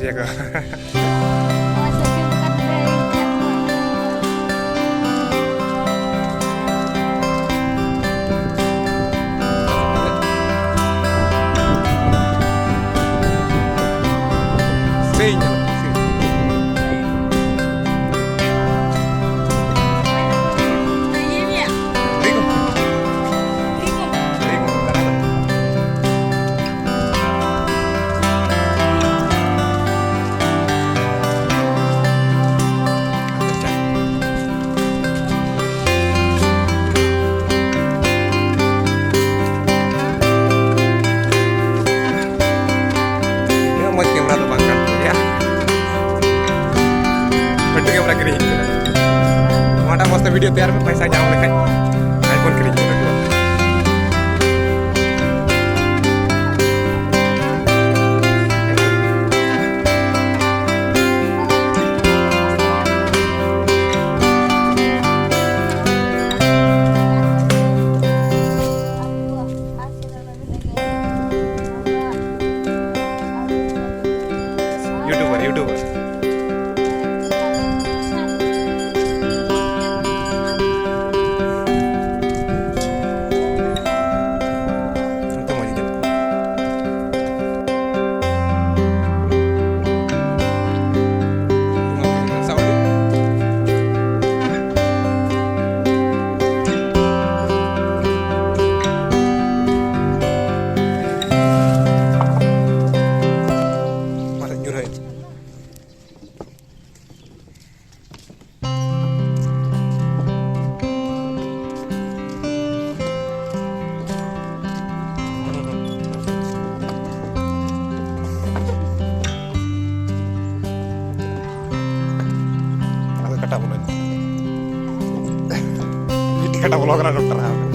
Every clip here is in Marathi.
jaga. Seinya. मस्त वीडियो तैयार में पैसा जाम लेखाय आईफोन खरीद के रखो YouTuber kata vlogger dokter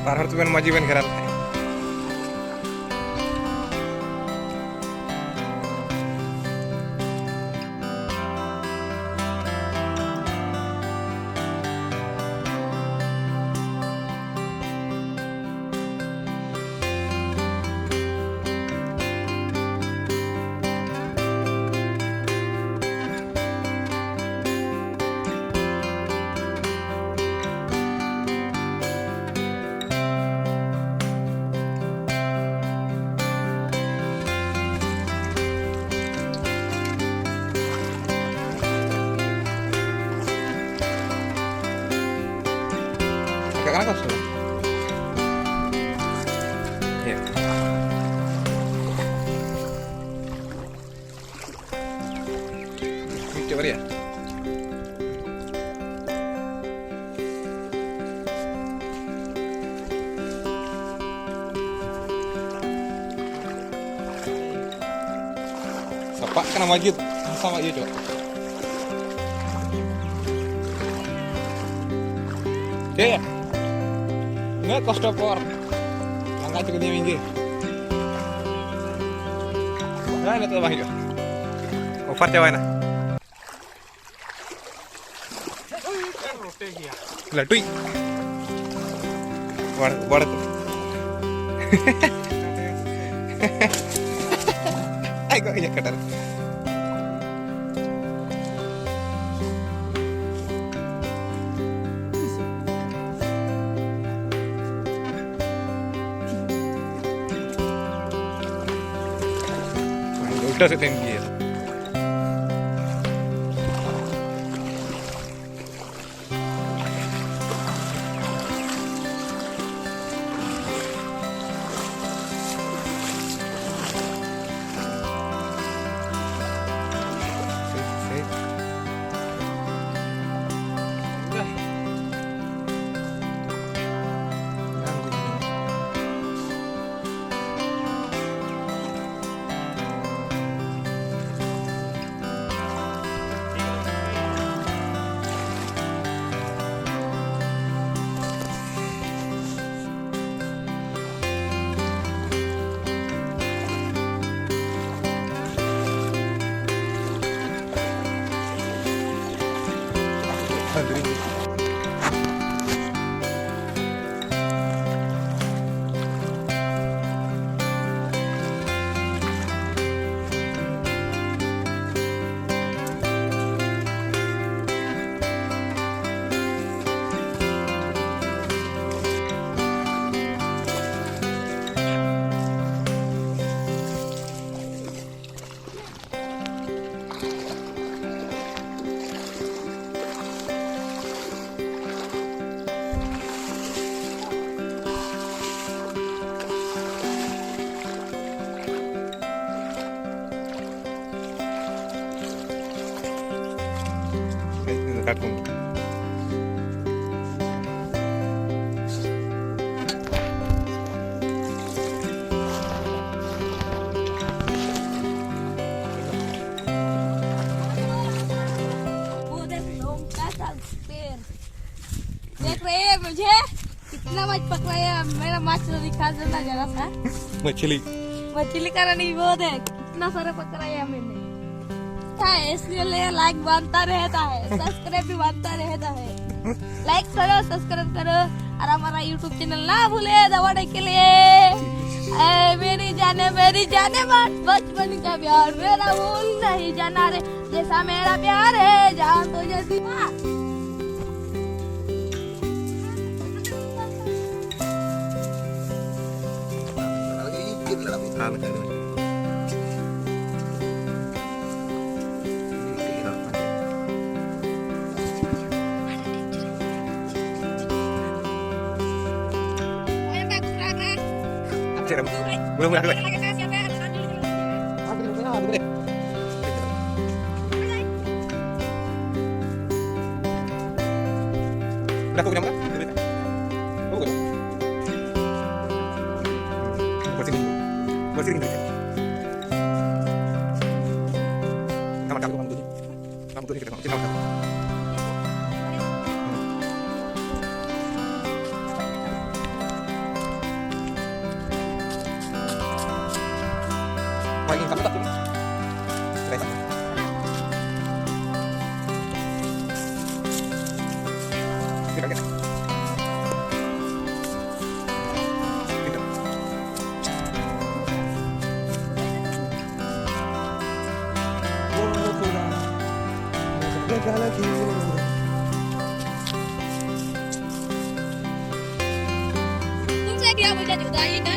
Parhar tuh kan maju kan gerak. Kakak kos tuh. Iya. Coba dia. Sepak kena majid sama iya coba. Oke. Nggak kos dapur, angkat juga dia minggu. Nah, lihat bang juga. Offer cewek na. Latui. Bora tuh. Ayo ya kadar. Udah setinggi ya. Kartun. देख रहे हैं मुझे कितना मच पकड़ा है मेरा मछली दिखा देना जरा सा मछली का नहीं वो देख कितना सारा पकड़ा है मैंने इसलिए लाइक बनता रहता है सब्सक्राइब भी बनता रहता है लाइक करो सब्सक्राइब करो और हमारा यूट्यूब चैनल ना भूले दबाने के लिए मेरी जाने मत बचपन का प्यार मेरा भूल नहीं जाना रे जैसा मेरा प्यार है जान तो जैसी माँ belum lagi. Udah aku nyampe. Buat sini. Kamar kamu tuh. Kamu tuh kita kamar. saking ketat ini. Keren. Kira-kira. Gitu. Gagal lagi. तुमसे क्या मुझे जुदाई का